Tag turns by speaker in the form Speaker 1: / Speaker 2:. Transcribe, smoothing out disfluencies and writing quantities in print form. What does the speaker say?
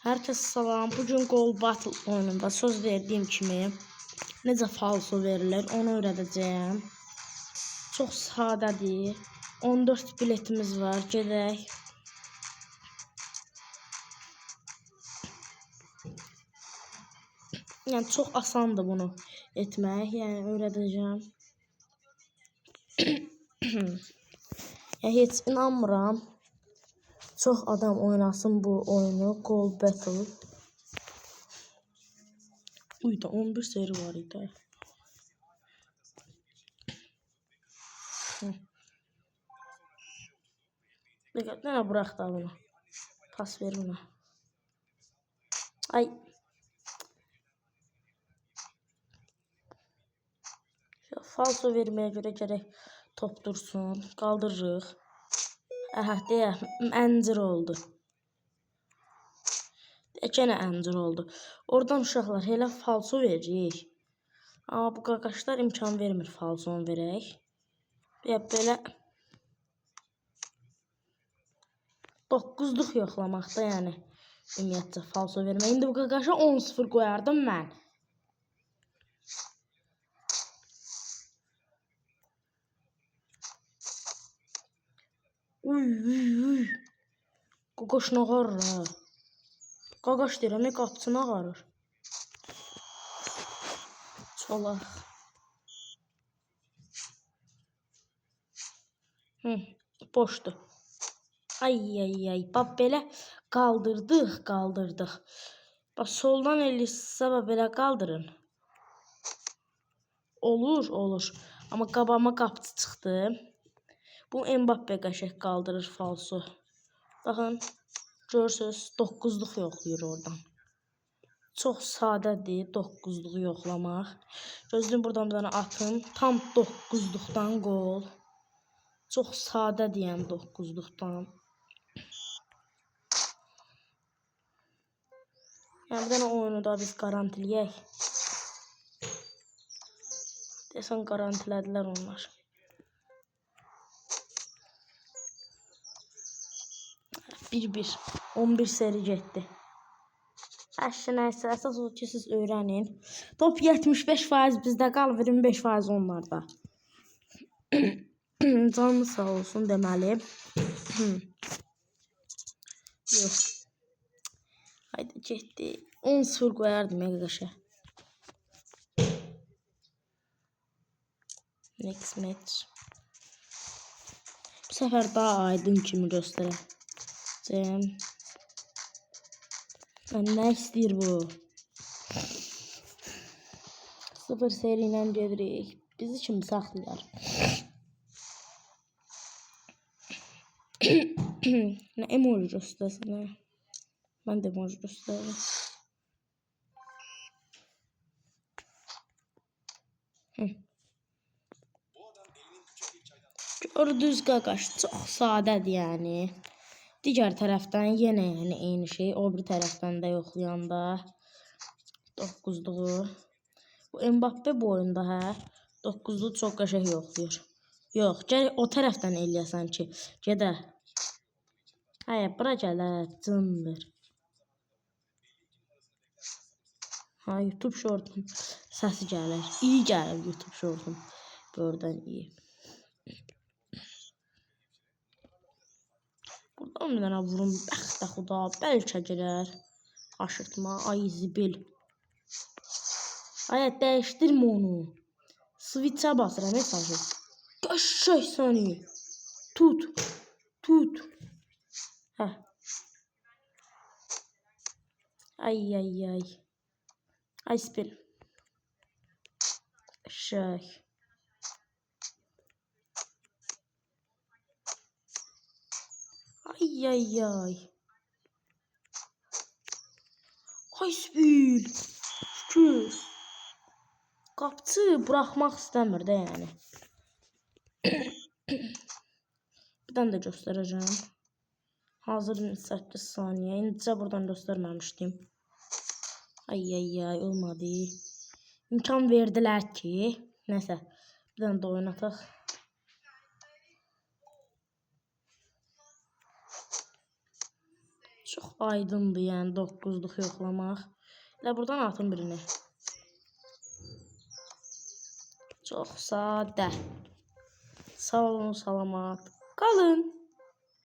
Speaker 1: Herkese salam. Bugün Goal Battle oyununda söz verdiğim kimi necə falso verilir onu öğreteceğim. Çox sadədir. 14 biletimiz var. Gedək. Yəni çox asandır bunu etmək. Yəni öyrədəcəm. Yəni heç inanmıram. Çox adam oynasın bu oyunu. Goal Battle. Uyda 11 seri var idi. Nə bırax da bunu. Pas ver buna. Ay. Falso verməyə görə gərək top dursun. Qaldırırıq. Aha, deyə, əncir oldu. Gene əncir oldu. Oradan uşaqlar elə falso veririk. Amma bu qaqaşlar imkan vermir falson verək. Ya belə 9'luq yoxlamaqda, yəni ümumiyyətcə falso vermək. İndi bu qaqaşa 10-0 qoyardım mən. Uy. Qaqaş nə qarır ha? Qaqaş deyirəm, qapçını ağarır. Çolaq. Boşdur. Ay. Bax belə qaldırdıq. Bax soldan eləyirsə belə qaldırın. Olur. Amma qabağıma qapçı çıxdı. Bu Mbappe qəşəng qaldırır falso. Baxın, görürsünüz 9'luq yoxlayır oradan. Çox sadədir 9'luğu yoxlamaq. Gözlüyüm buradan bir dənə atın. Tam 9'luqdan gol. Çox sadə deyən 9'luqdan. Yəni bir dənə oyunu da biz garantiləyək. Desən garantilədilər onlar. 1-1. 11 seri getdi. Nəysə, əsas o ki siz öyrənin. Top 75% bizdə qalır, 25% onlarda. Canlı sağ olsun deməli. Yox. Haydi getdi. 10-0 qoyardım qəşə. Next match. Bu səfər daha aydın kimi göstərəcəm. Nə istəyir bu? 0 seri ilə gedirik. Bizi kimi saxlayar. Nə emoji göstərsin. Mən də emoji göstərirəm. Gördüz qaqaş çox sadədir yəni. Digər tərəfdən yenə yəni eyni şey. O bir tərəfdən də yoxlayanda 9'luğu. Bu Mbappe bu oyunda 9'luğu çox qəşəng yoxlayır. Yox, gərək o tərəfdən eləyəsən ki, gedə. Bura gələ, cındır. YouTube shortun səsi gəlir. İyi gəlir YouTube shortun. Buradan iyi. Buradan bir dənə vurum. Bəxtə xuda. Bəlkə girər. Aşırtma. Ay zibil. Dəyişdirmə onu. Switch'ə basıram. Mesajı. Qəşəng səni. Tut. Ay. Ay spil. Qəşəng. Ay. Ay spil. Şükür. Qapçı buraxmaq istəmir də yəni. Bir dənə də göstərəcəm. Hazır 8 saniyə. İndicə buradan göstərməmişdim. Ay olmadı. İmkan verdilər ki. Nəsə. Bir dənə də oynataq. Çox aydındır, yəni 9'luq yoxlamaq. Elə buradan atın birini. Çox sadə. Sağ olun, salamat qalın.